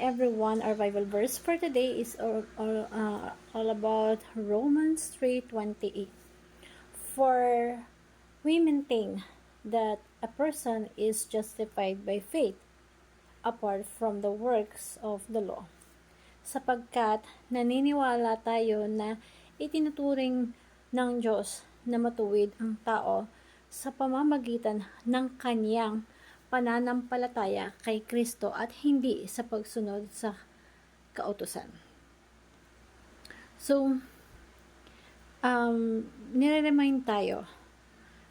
everyone. Our Bible verse for today is all about Romans 3:28. For we maintain that a person is justified by faith apart from the works of the law. Sapagkat naniniwala tayo na itinuturing ng Diyos na matuwid ang tao sa pamamagitan ng kaniyang pananampalataya kay Kristo at hindi sa pagsunod sa kautusan. So, nire-remind tayo.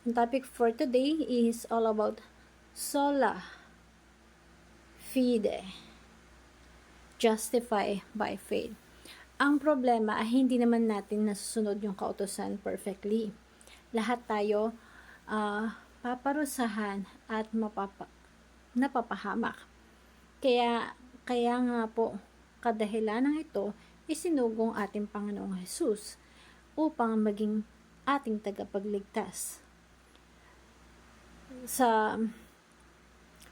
Ang topic for today is all about sola fide, justify by faith. Ang problema ay hindi naman natin nasusunod yung kautusan perfectly. Lahat tayo paparusahan at napapahamak. Kaya nga po, kadahilan ng ito, isinugong ating Panginoong Jesus upang maging ating tagapagligtas. Sa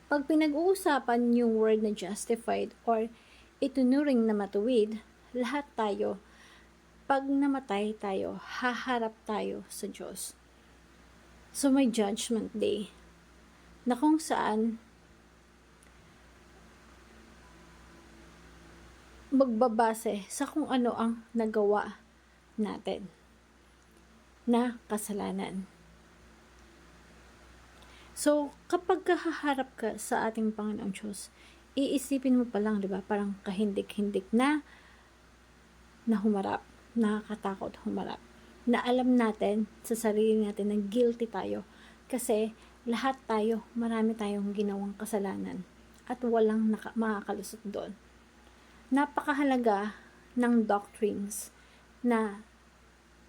pag pinag-uusapan yung word na justified or itunuring na matuwid, lahat tayo, pag namatay tayo, haharap tayo sa Diyos. So may judgment day na kung saan magbabase sa kung ano ang nagawa natin na kasalanan. So kapag haharap ka sa ating Panginoong Diyos, iisipin mo pa lang, di ba? Parang kahindik-hindik na humarap, nakakatakot humarap. Na alam natin sa sarili natin na guilty tayo kasi lahat tayo, marami tayong ginawang kasalanan at walang makakalusot doon. Napakahalaga ng doctrines na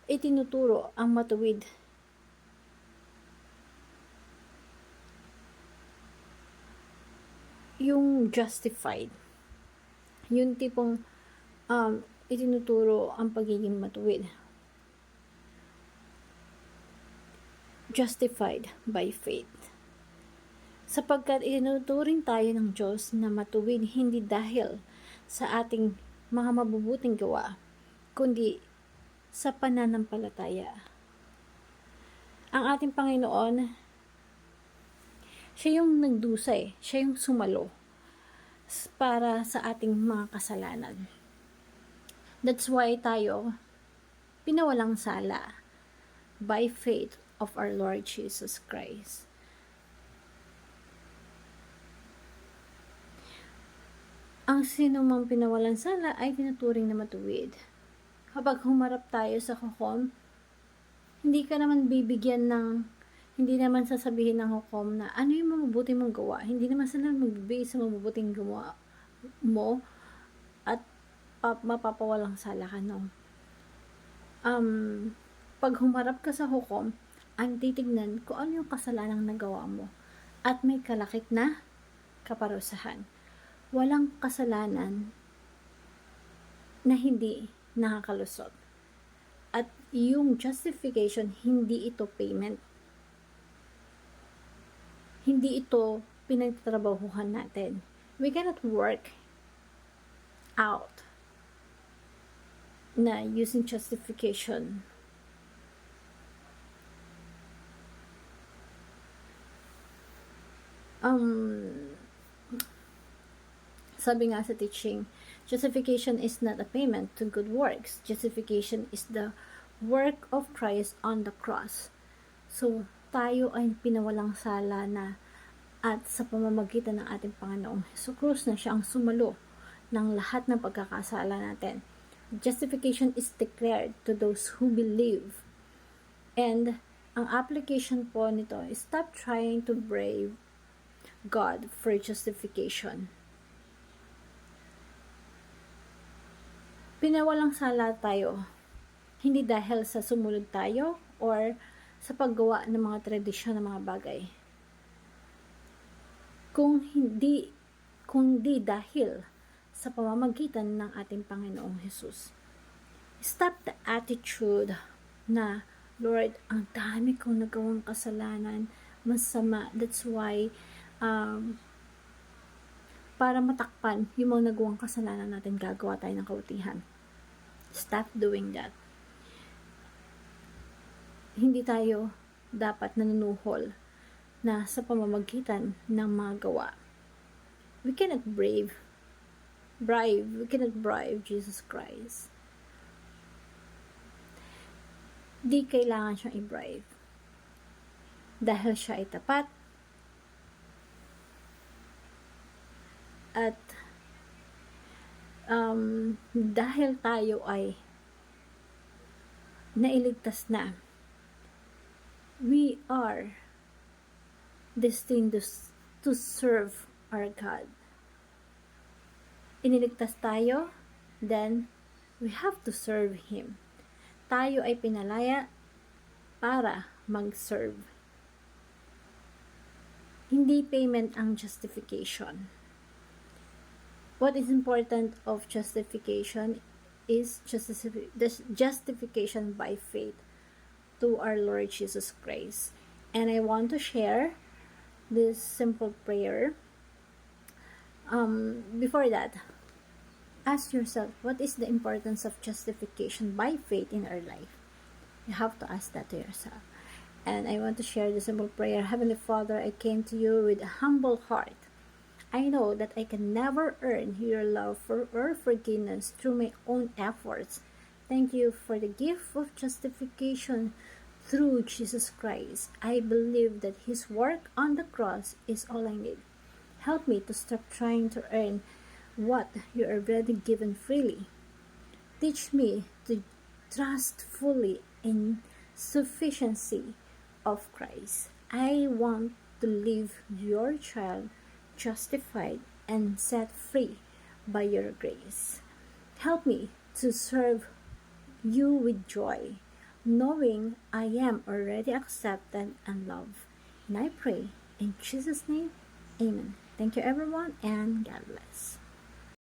itinuturo ang matuwid yung justified, yung tipong itinuturo ang pagiging matuwid. Justified by faith. Sapagkat itinuturing tayo ng Diyos na matuwid hindi dahil sa ating mga mabubuting gawa, kundi sa pananampalataya. Ang ating Panginoon, siya yung nagdusay, siya yung sumalo para sa ating mga kasalanan. That's why tayo pinawalang sala by faith of our Lord Jesus Christ. Ang sinumang pinawalang sala ay tinuturing na matuwid. Kapag humarap tayo sa hukom, hindi naman sasabihin ng hukom na ano yung mabubuti mong gawa. Hindi naman sila magbibigay sa mabubuting gawa mo at mapapawalang sala ka, no? Pag humarap ka sa hukom, ang titignan kung ano yung kasalanang nagawa mo at may kalakip na kaparusahan. Walang kasalanan na hindi nakakalusot. At yung justification, hindi ito payment. Hindi ito pinagtatrabahuhan natin. We cannot work out na using justification. Sabi nga sa teaching, justification is not a payment to good works. Justification is the work of Christ on the cross. So, tayo ay pinawalang sala na at sa pamamagitan ng ating Panginoong Hesus na siya ang sumalo ng lahat ng pagkakasala natin. Justification is declared to those who believe. And ang application po nito is stop trying to brave God for justification. Pinawalang sala tayo hindi dahil sa sumunod tayo or sa paggawa ng mga tradisyon ng mga bagay. Kundi dahil sa pamamagitan ng ating Panginoong Hesus. Stop the attitude na, Lord, ang dami kong nagawang kasalanan, masama. That's why para matakpan yung mga nagawang kasalanan natin, gagawa tayo ng kabutihan. Stop doing that. Hindi tayo dapat nanunuhol na sa pamamagitan ng mga gawa. We cannot bribe Jesus Christ. Di kailangan siyang i-bribe. Dahil siya ay tapat at dahil tayo ay nailigtas na, we are destined to serve our God. Iniligtas tayo, then we have to serve Him. Tayo ay pinalaya para mag-serve. Hindi payment ang justification. What is important of justification is justification by faith to our Lord Jesus Christ. And I want to share this simple prayer. Before that, ask yourself, what is the importance of justification by faith in our life? You have to ask that to yourself. And I want to share the simple prayer. Heavenly Father, I came to you with a humble heart. I know that I can never earn your love or forgiveness through my own efforts. Thank you for the gift of justification through Jesus Christ. I believe that His work on the cross is all I need. Help me to stop trying to earn what you already given freely. Teach me to trust fully in sufficiency of Christ. I want to live your child justified and set free by your grace. Help me to serve you with joy, knowing I am already accepted and loved. And I pray in Jesus' name, amen. Thank you everyone, and God bless.